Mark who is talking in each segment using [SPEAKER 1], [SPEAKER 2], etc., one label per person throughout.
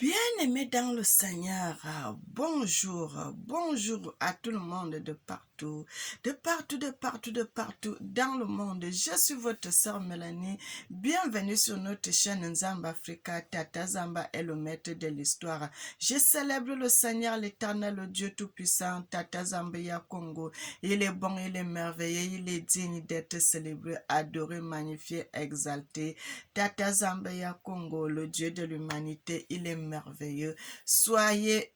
[SPEAKER 1] Bien-aimés dans le Seigneur, bonjour à tout le monde de partout, dans le monde. Je suis votre sœur Mélanie. Bienvenue sur notre chaîne Nzamba Africa. Tata Zamba est le maître de l'histoire. Je célèbre le Seigneur, l'Éternel, le Dieu Tout-Puissant, Tata Zambia Congo. Il est bon, il est merveilleux, il est digne d'être célébré, adoré, magnifié, exalté. Tata Zambia Congo, le Dieu de l'humanité, il est merveilleux. Soyez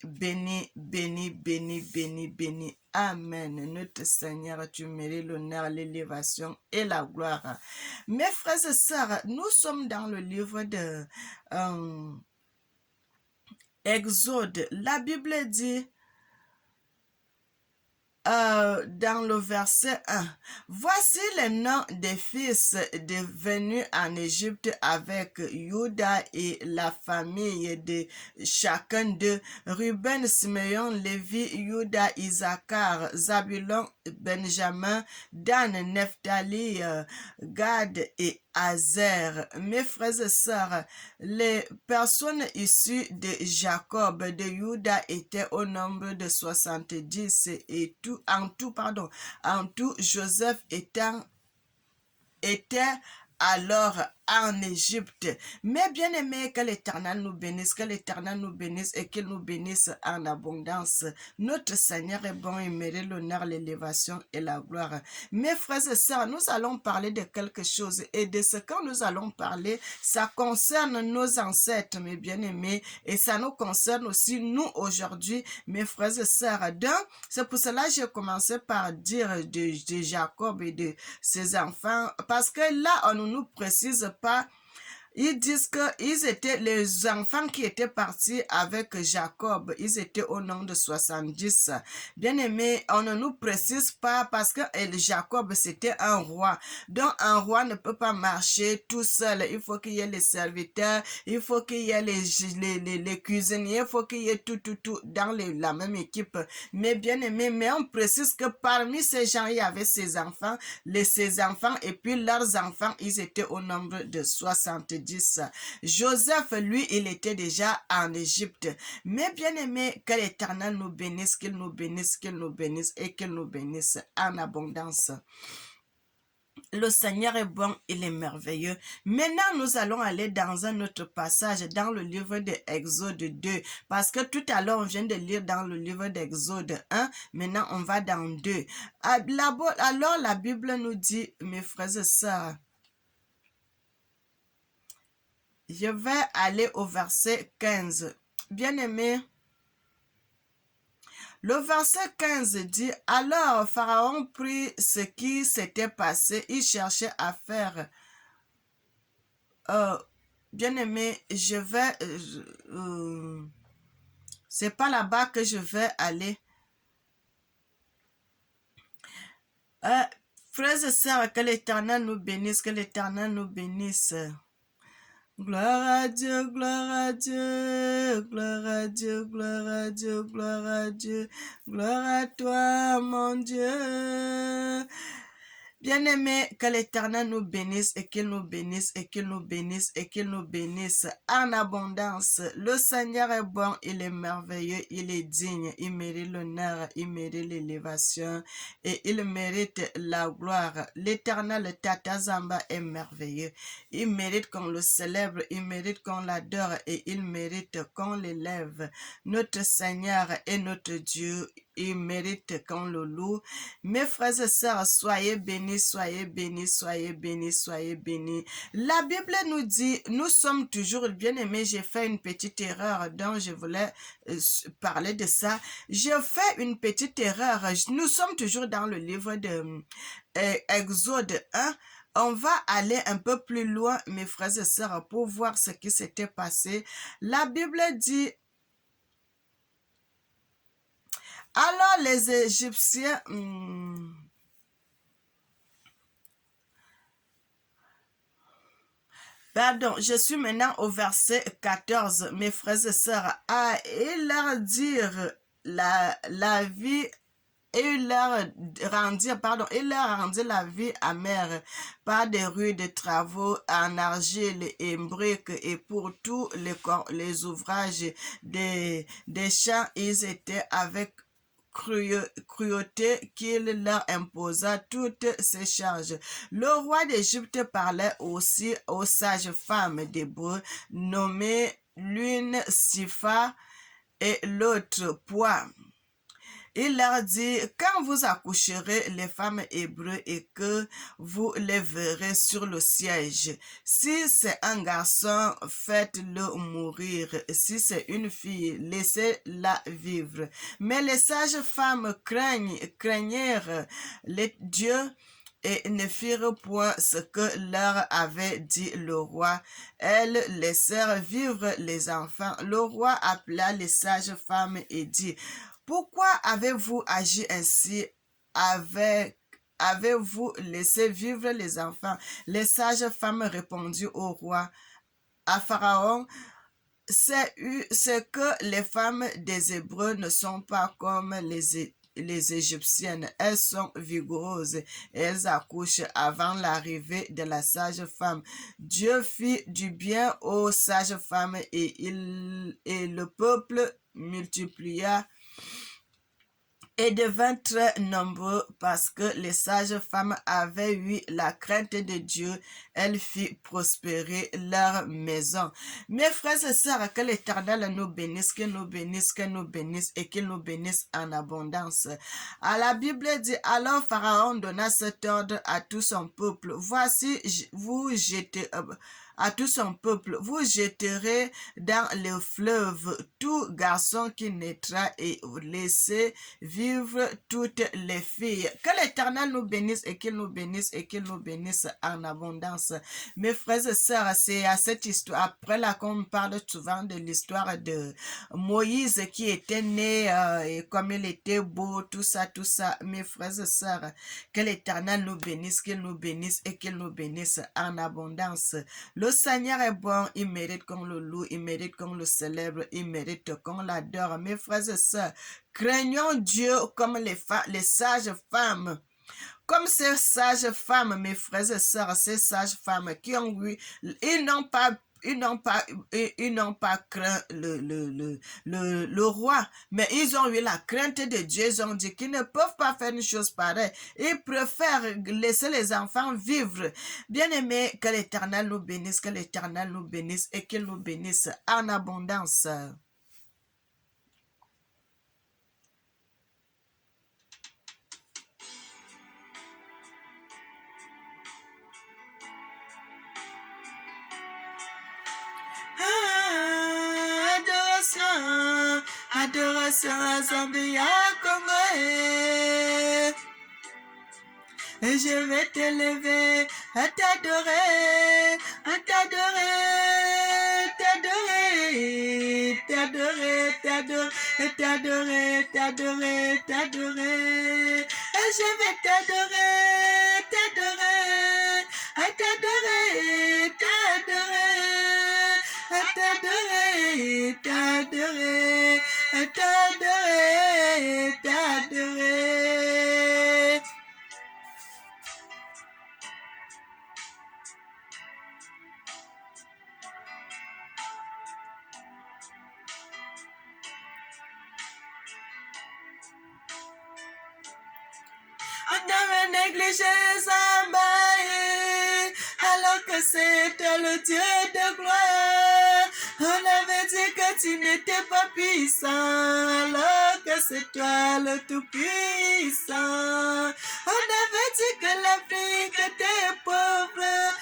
[SPEAKER 1] bénis, bénis, bénis, bénis, bénis. Amen. Notre Seigneur, tu mérites l'honneur, l'élévation et la gloire. Mes frères et sœurs, nous sommes dans le livre de Exode. La Bible dit dans le verset 1, voici les noms des fils devenus en Égypte avec Juda et la famille de chacun d'eux, Ruben, Simeon, Lévi, Juda, Issachar, Zabulon, Benjamin, Dan, Nephtali, Gad et Azer. Mes frères et sœurs, les personnes issues de Jacob, de Juda étaient au nombre de 70 et en tout, Joseph était alors en Égypte. Mais bien aimé, que l'Éternel nous bénisse, et qu'il nous bénisse en abondance. Notre Seigneur est bon, il mérite l'honneur, l'élévation et la gloire. Mes frères et sœurs, nous allons parler de quelque chose, et de ce que nous allons parler, ça concerne nos ancêtres, mes bien-aimés, et ça nous concerne aussi nous aujourd'hui, mes frères et sœurs. Donc, c'est pour cela que j'ai commencé par dire de Jacob et de ses enfants, parce que là, on ne nous précise pas. Ils disent qu'ils étaient les enfants qui étaient partis avec Jacob. Ils étaient au nombre de 70. Bien aimé, on ne nous précise pas parce que Jacob, c'était un roi. Donc, un roi ne peut pas marcher tout seul. Il faut qu'il y ait les serviteurs, il faut qu'il y ait les cuisiniers, il faut qu'il y ait tout dans la même équipe. Mais bien aimé, mais on précise que parmi ces gens, il y avait ses enfants et puis leurs enfants, ils étaient au nombre de 70. Joseph, lui, il était déjà en Égypte. Mais bien aimé, que l'Éternel nous bénisse, qu'il nous bénisse, qu'il nous bénisse et qu'il nous bénisse en abondance. Le Seigneur est bon, il est merveilleux. Maintenant, nous allons aller dans un autre passage, dans le livre de Exode 2. Parce que tout à l'heure, on vient de lire dans le livre d'Exode 1. Maintenant, on va dans 2. Alors, la Bible nous dit, mes frères et sœurs, je vais aller au verset 15. Bien-aimé, le verset 15 dit, alors Pharaon prit ce qui s'était passé, il cherchait à faire. Bien-aimé, je vais... c'est pas là-bas que je vais aller. Frères et sœurs, que l'Éternel nous bénisse, que l'Éternel nous bénisse. Gloire à Dieu, gloire à Dieu, gloire à Dieu, gloire à Dieu, gloire à Dieu, gloire à toi, mon Dieu. Bien-aimés, que l'Éternel nous bénisse et qu'il nous bénisse et qu'il nous bénisse et qu'il nous bénisse en abondance. Le Seigneur est bon, il est merveilleux, il est digne, il mérite l'honneur, il mérite l'élévation et il mérite la gloire. L'Éternel Tata Zamba est merveilleux. Il mérite qu'on le célèbre, il mérite qu'on l'adore et il mérite qu'on l'élève. Notre Seigneur est notre Dieu. Il mérite qu'on le loue. Mes frères et sœurs, soyez bénis, soyez bénis, soyez bénis, soyez bénis. La Bible nous dit, nous sommes toujours bien-aimés. J'ai fait une petite erreur, donc je voulais parler de ça. J'ai fait une petite erreur. Nous sommes toujours dans le livre de Exode 1. On va aller un peu plus loin, mes frères et sœurs, pour voir ce qui s'était passé. La Bible dit, alors les Égyptiens... Pardon, je suis maintenant au verset 14, mes frères et sœurs. Ah, et leur dire la vie et il leur rendit la vie amère par des rudes de travaux en argile et briques, et pour tous les ouvrages des champs, ils étaient avec cruauté qu'il leur imposa toutes ces charges. Le roi d'Égypte parlait aussi aux sages femmes d'Hébreu, nommées l'une Sifa et l'autre Poix. Il leur dit, quand vous accoucherez les femmes hébreux et que vous les verrez sur le siège, si c'est un garçon, faites-le mourir. Si c'est une fille, laissez-la vivre. Mais les sages femmes craignirent les dieux et ne firent point ce que leur avait dit le roi. Elles laissèrent vivre les enfants. Le roi appela les sages femmes et dit, pourquoi avez-vous agi ainsi? Avez-vous laissé vivre les enfants? Les sages femmes répondirent au roi, à Pharaon, c'est que les femmes des Hébreux ne sont pas comme les Égyptiennes. Elles sont vigoureuses et elles accouchent avant l'arrivée de la sage femme. Dieu fit du bien aux sages femmes et le peuple multiplia et devint très nombreux parce que les sages femmes avaient eu la crainte de Dieu. Elle fit prospérer leur maison. Mes frères et sœurs, que l'Éternel nous bénisse, qu'il nous bénisse, qu'il nous bénisse et qu'il nous bénisse en abondance. À la Bible dit, alors Pharaon donna cet ordre à tout son peuple. Voici, vous jetez... à tout son peuple, vous jetterez dans le fleuve tout garçon qui naîtra et laissez vivre toutes les filles. Que l'Éternel nous bénisse et qu'il nous bénisse et qu'il nous bénisse en abondance. Mes frères et sœurs, c'est à cette histoire, après là qu'on parle souvent de l'histoire de Moïse qui était né et comme il était beau, tout ça. Mes frères et sœurs, que l'Éternel nous bénisse, qu'il nous bénisse et qu'il nous bénisse en abondance. Le Seigneur est bon, il mérite qu'on le loue, il mérite qu'on le célèbre, il mérite qu'on l'adore. Mes frères et sœurs, craignons Dieu comme les sages femmes. Comme ces sages femmes, mes frères et sœurs, ces sages femmes qui ont eu, ils n'ont pas craint le roi, mais ils ont eu la crainte de Dieu. Ils ont dit qu'ils ne peuvent pas faire une chose pareille. Ils préfèrent laisser les enfants vivre. Bien-aimés, que l'Éternel nous bénisse, que l'Éternel nous bénisse et qu'il nous bénisse en abondance. Adoration, Zambia, Congo. Et je vais t'élever, à t'adorer, à t'adorer, t'adorer, t'adorer, t'adorer, t'adorer, t'adorer, t'adorer. Et je vais t'adorer, t'adorer, à t'adorer, t'adorer, à t'adorer, t'adorer, à t'adorer, t'adorer. On avait négligé Zambaye, alors que c'était le Dieu de gloire. On avait dit que tu n'étais pas puissant, alors que c'est toi le tout-puissant. On avait dit que l'Afrique était pauvre.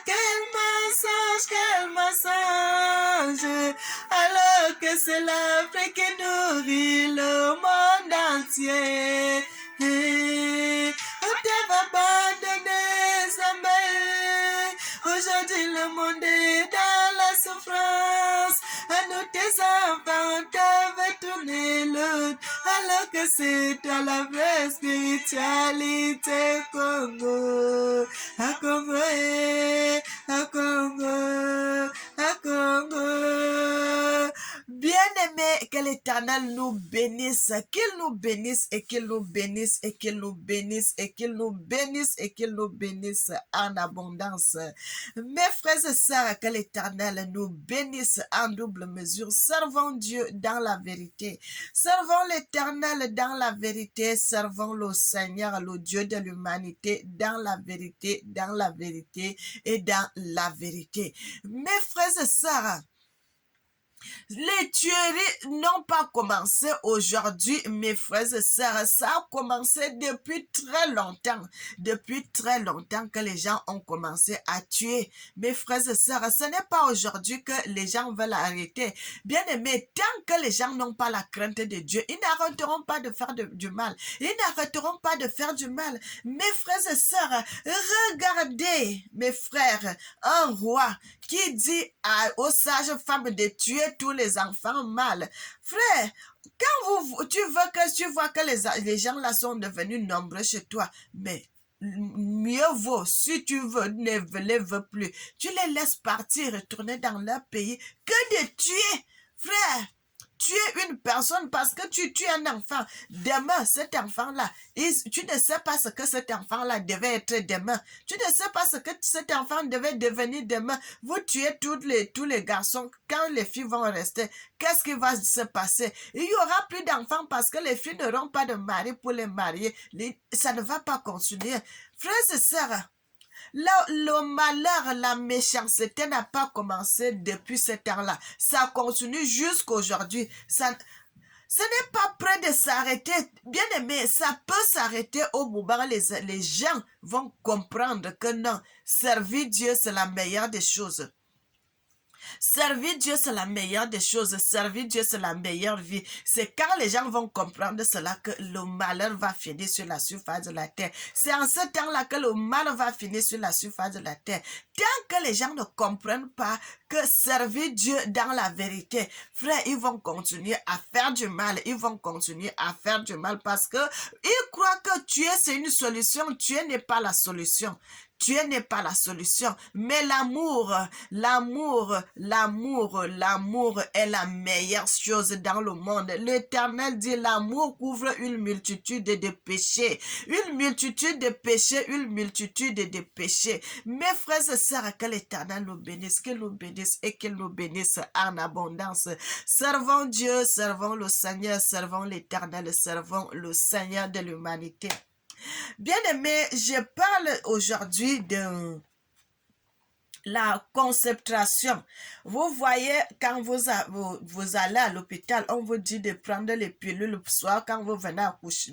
[SPEAKER 1] Quel mensonge, alors que c'est l'Afrique qui nourrit le monde entier. On t'avait abandonné, Zambé. Aujourd'hui, le monde est dans la souffrance. À nous, tes enfants, on t'avait tourné l'autre. Alors que c'est toi la vraie spiritualité, Congo. À Congo, à Congo, à Congo. Bien Bien-aimés, que l'Éternel nous bénisse, qu'il nous bénisse et qu'il nous bénisse et qu'il nous bénisse et qu'il nous bénisse et qu'il nous bénisse en abondance. Mes frères et sœurs, que l'Éternel nous bénisse en double mesure. Servons Dieu dans la vérité. Servons l'Éternel dans la vérité. Servons le Seigneur, le Dieu de l'humanité, dans la vérité et dans la vérité. Mes frères et sœurs, les tueries n'ont pas commencé aujourd'hui, mes frères et sœurs. Ça a commencé depuis très longtemps. Depuis très longtemps que les gens ont commencé à tuer. Mes frères et sœurs, ce n'est pas aujourd'hui que les gens veulent arrêter. Bien aimé, tant que les gens n'ont pas la crainte de Dieu, ils n'arrêteront pas de faire du mal. Ils n'arrêteront pas de faire du mal. Mes frères et sœurs, regardez, mes frères, un roi qui dit aux sages femmes de tuer tous les enfants mâles. Frère, quand tu vois que les gens là sont devenus nombreux chez toi, mais mieux vaut, si tu ne les veux plus, tu les laisses partir, retourner dans leur pays, que de tuer. Frère, tuer une personne parce que tu tues un enfant. Demain, cet enfant-là, tu ne sais pas ce que cet enfant-là devait être demain. Tu ne sais pas ce que cet enfant devait devenir demain. Vous tuez tous les garçons. Quand les filles vont rester, qu'est-ce qui va se passer? Il n'y aura plus d'enfants parce que les filles n'auront pas de mari pour les marier. Ça ne va pas continuer. Frères et sœurs, le malheur, la méchanceté n'a pas commencé depuis ce temps-là. Ça continue jusqu'aujourd'hui. Ce n'est pas prêt de s'arrêter. Bien aimé, ça peut s'arrêter au moment où les gens vont comprendre que non, servir Dieu, c'est la meilleure des choses. Servir Dieu, c'est la meilleure des choses. Servir Dieu, c'est la meilleure vie. C'est quand les gens vont comprendre cela que le malheur va finir sur la surface de la terre. C'est en ce temps-là que le mal va finir sur la surface de la terre. Tant que les gens ne comprennent pas que servir Dieu dans la vérité, frère, ils vont continuer à faire du mal. Ils vont continuer à faire du mal parce que ils croient que tuer, c'est une solution. Tuer n'est pas la solution. Tuer n'est pas la solution, mais l'amour est la meilleure chose dans le monde. L'Éternel dit l'amour couvre une multitude de péchés. Une multitude de péchés, une multitude de péchés. Mes frères et sœurs, que l'Éternel nous bénisse, qu'il nous bénisse et qu'il nous bénisse en abondance. Servons Dieu, servons le Seigneur, servons l'Éternel, servons le Seigneur de l'humanité. Bien-aimé, je parle aujourd'hui de la conception. Vous voyez, quand vous allez à l'hôpital, on vous dit de prendre les pilules le soir quand vous venez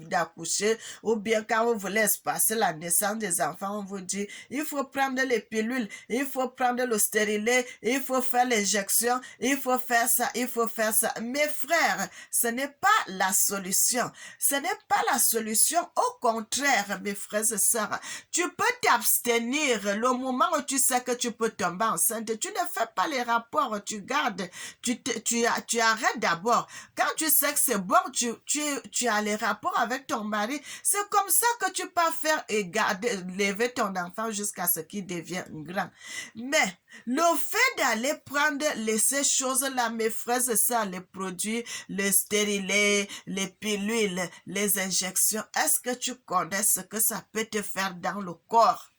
[SPEAKER 1] d'accoucher, ou bien quand vous voulez espacer la naissance des enfants, on vous dit, il faut prendre les pilules, il faut prendre le stérilet, il faut faire l'injection, il faut faire ça, il faut faire ça. Mes frères, ce n'est pas la solution. Ce n'est pas la solution. Au contraire, mes frères et sœurs, tu peux t'abstenir le moment où tu sais que tu peux tomber enceinte. Tu ne fais pas les rapports, tu gardes, tu arrêtes d'abord. Quand tu sais que c'est bon, tu as les rapports avec ton mari. C'est comme ça que tu peux faire et garder, lever ton enfant jusqu'à ce qu'il devienne grand. Mais le fait d'aller prendre ces choses-là, mes frères et sœurs, les produits, le stérilet, les pilules, les injections, est-ce que tu connais ce que ça peut te faire dans le corps?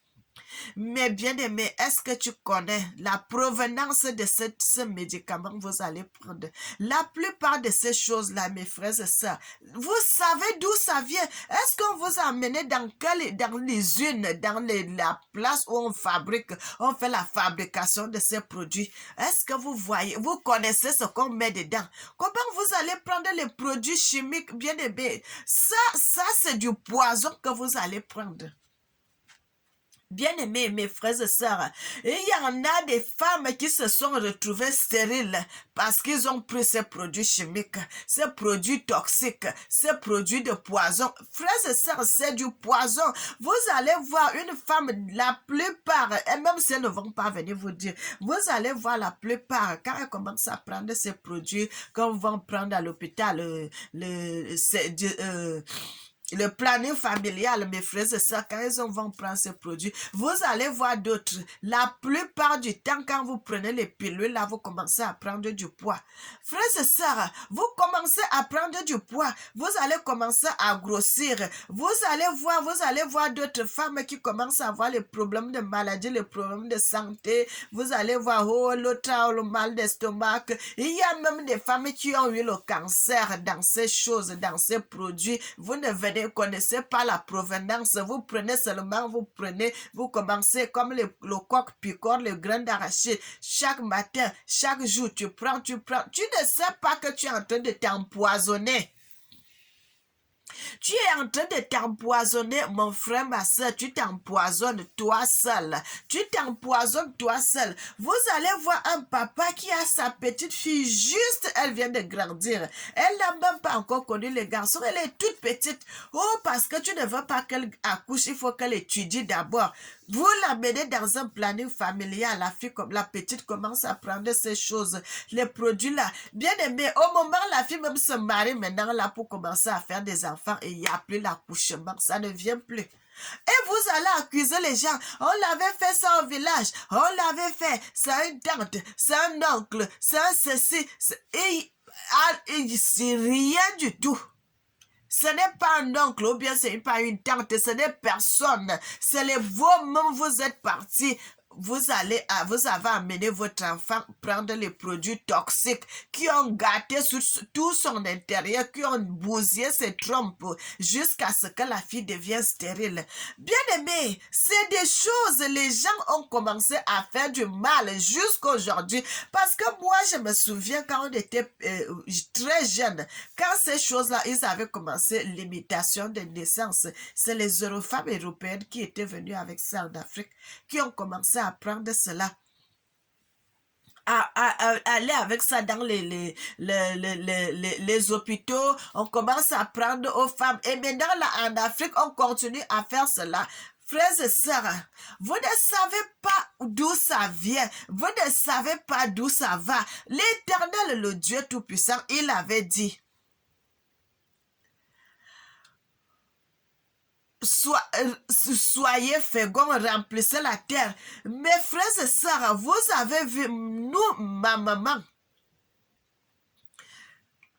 [SPEAKER 1] Mais bien aimé, est-ce que tu connais la provenance de ce médicament que vous allez prendre? La plupart de ces choses-là, mes frères et sœurs, vous savez d'où ça vient? Est-ce qu'on vous a amené dans l'usine, dans la place où on fait la fabrication de ces produits? Est-ce que vous voyez, vous connaissez ce qu'on met dedans? Comment vous allez prendre les produits chimiques, bien aimé? Ça c'est du poison que vous allez prendre. Bien-aimés, mes frères et sœurs, il y en a des femmes qui se sont retrouvées stériles parce qu'ils ont pris ces produits chimiques, ces produits toxiques, ces produits de poison. Frères et sœurs, c'est du poison. Vous allez voir une femme, la plupart, et même si elles ne vont pas venir vous dire, vous allez voir la plupart, quand elles commencent à prendre ces produits qu'on va prendre à l'hôpital, le planning familial, mes frères et sœurs, quand ils vont prendre ces produits, vous allez voir d'autres. La plupart du temps, quand vous prenez les pilules, là, vous commencez à prendre du poids. Frères et sœurs, vous commencez à prendre du poids. Vous allez commencer à grossir. Vous allez voir d'autres femmes qui commencent à avoir les problèmes de maladie, les problèmes de santé. Vous allez voir, oh, l'autre a le mal d'estomac. Il y a même des femmes qui ont eu le cancer dans ces choses, dans ces produits. Vous ne connaissez pas la provenance. Vous prenez seulement, vous commencez comme le coq picor, le grain d'arachide. Chaque matin, chaque jour, tu prends. Tu ne sais pas que tu es en train de t'empoisonner. Tu es en train de t'empoisonner, mon frère, ma soeur. Tu t'empoisonnes toi seul. Tu t'empoisonnes toi seul. Vous allez voir un papa qui a sa petite fille juste, elle vient de grandir. Elle n'a même pas encore connu les garçons. Elle est toute petite. Oh, parce que tu ne veux pas qu'elle accouche, il faut qu'elle étudie d'abord. Vous l'amenez dans un planning familial. La petite commence à prendre ces choses, les produits là. Bien aimé, au moment où la fille même se marie maintenant là pour commencer à faire des enfants et il n'y a plus l'accouchement, ça ne vient plus. Et vous allez accuser les gens. On l'avait fait ça au village. On l'avait fait. C'est une tante, c'est un oncle, c'est un ceci. Et c'est rien du tout. Ce n'est pas un oncle ou bien ce n'est pas une tante, ce n'est personne. C'est vous-même, vous êtes partis. Vous avez amené votre enfant prendre les produits toxiques qui ont gâté tout son intérieur, qui ont bousillé ses trompes jusqu'à ce que la fille devienne stérile. Bien aimé, c'est des choses, les gens ont commencé à faire du mal jusqu'aujourd'hui. Parce que moi, je me souviens quand on était très jeune, quand ces choses-là, ils avaient commencé l'imitation de naissance. C'est les femmes européennes qui étaient venues avec ça en Afrique, qui ont commencé à prendre cela, à aller avec ça dans les hôpitaux. On commence à prendre aux femmes. Et maintenant, là, en Afrique, on continue à faire cela. Frères et sœurs, vous ne savez pas d'où ça vient. Vous ne savez pas d'où ça va. L'Éternel, le Dieu Tout-Puissant, il avait dit, soyez féconds, remplissez la terre. Mes frères et sœurs, vous avez vu, nous, ma maman,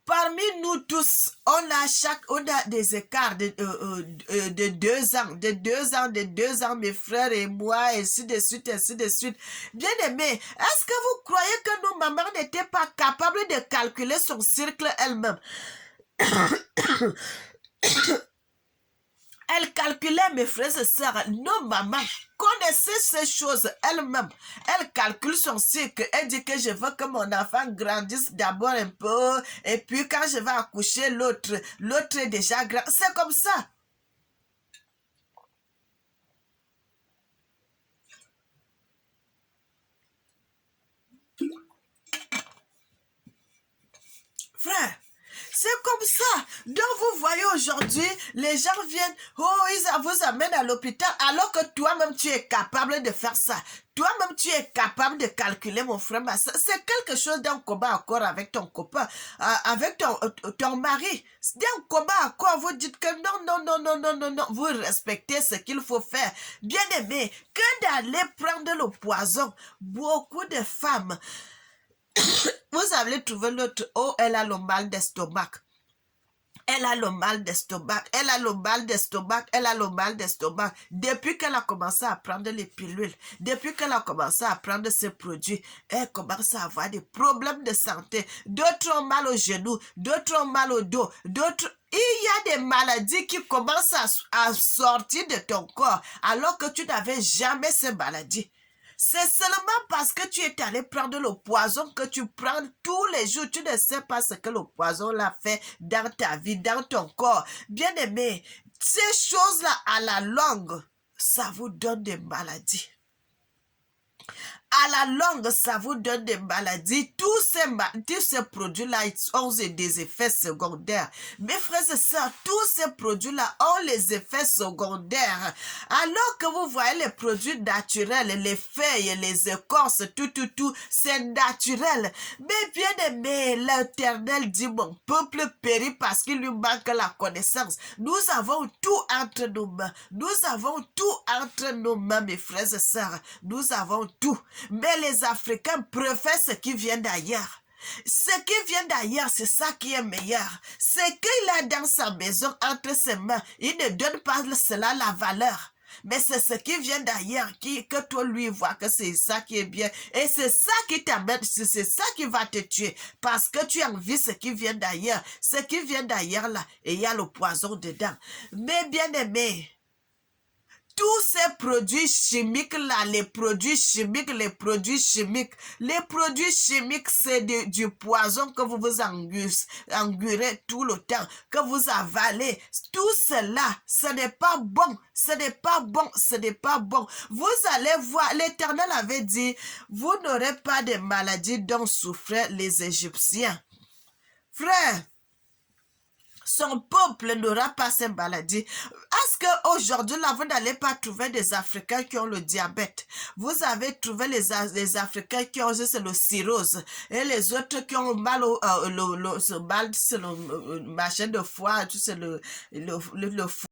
[SPEAKER 1] parmi nous tous, on a des écarts de 2 ans, de 2 ans, mes frères et moi, ainsi de suite, ainsi de suite. Bien aimé, est-ce que vous croyez que nos mamans n'étaient pas capables de calculer son cycle elle-même? Elle calculait, mes frères et sœurs, nos mamans connaissaient ces choses elles-mêmes. Elle calcule son cycle. Elle dit que je veux que mon enfant grandisse d'abord un peu, et puis quand je vais accoucher l'autre est déjà grand. C'est comme ça. Frère, c'est comme ça. Donc vous voyez aujourd'hui, les gens viennent, ils vous amènent à l'hôpital alors que toi-même tu es capable de faire ça. Toi-même tu es capable de calculer, mon frère. C'est quelque chose d'un combat encore avec ton copain, avec ton mari. D'un combat encore, vous dites que non, vous respectez ce qu'il faut faire. Bien aimé, que d'aller prendre le poison. Beaucoup de femmes, vous allez trouver l'autre, elle a le mal d'estomac. Elle a le mal d'estomac, elle a le mal d'estomac, elle a le mal d'estomac. Depuis qu'elle a commencé à prendre les pilules, depuis qu'elle a commencé à prendre ces produits, elle commence à avoir des problèmes de santé. D'autres ont mal au genou, d'autres ont mal au dos, d'autres... Il y a des maladies qui commencent à sortir de ton corps alors que tu n'avais jamais ces maladies. C'est seulement parce que tu es allé prendre le poison que tu prends tous les jours. Tu ne sais pas ce que le poison l'a fait dans ta vie, dans ton corps. Bien aimé, ces choses-là, à la longue, ça vous donne des maladies. À la longue, ça vous donne des maladies. Tous ces produits-là ont des effets secondaires. Mes frères et sœurs, tous ces produits-là ont les effets secondaires. Alors que vous voyez les produits naturels, les feuilles, les écorces, tout, c'est naturel. Mais bien aimé, l'Éternel dit, mon peuple périt parce qu'il lui manque la connaissance. Nous avons tout entre nos mains. Nous avons tout entre nos mains, mes frères et sœurs. Nous avons tout. Mais les Africains préfèrent ce qui vient d'ailleurs. Ce qui vient d'ailleurs, c'est ça qui est meilleur. Ce qu'il a dans sa maison entre ses mains, il ne donne pas cela la valeur. Mais c'est ce qui vient d'ailleurs que toi lui vois que c'est ça qui est bien. Et c'est ça qui t'amène, c'est ça qui va te tuer. Parce que tu envies ce qui vient d'ailleurs. Ce qui vient d'ailleurs là, et il y a le poison dedans. Mais bien aimé, tous ces produits chimiques là, les produits chimiques, c'est du poison que vous vous engurez tout le temps, que vous avalez. Tout cela, ce n'est pas bon, ce n'est pas bon, ce n'est pas bon. Vous allez voir, l'Éternel avait dit, vous n'aurez pas de maladies dont souffraient les Égyptiens. Frère, son peuple n'aura pas ces maladies. Est-ce qu'aujourd'hui, là, vous n'allez pas trouver des Africains qui ont le diabète? Vous avez trouvé les Africains qui ont juste le cirrhose et les autres qui ont mal c'est le machin de foie, c'est le foie.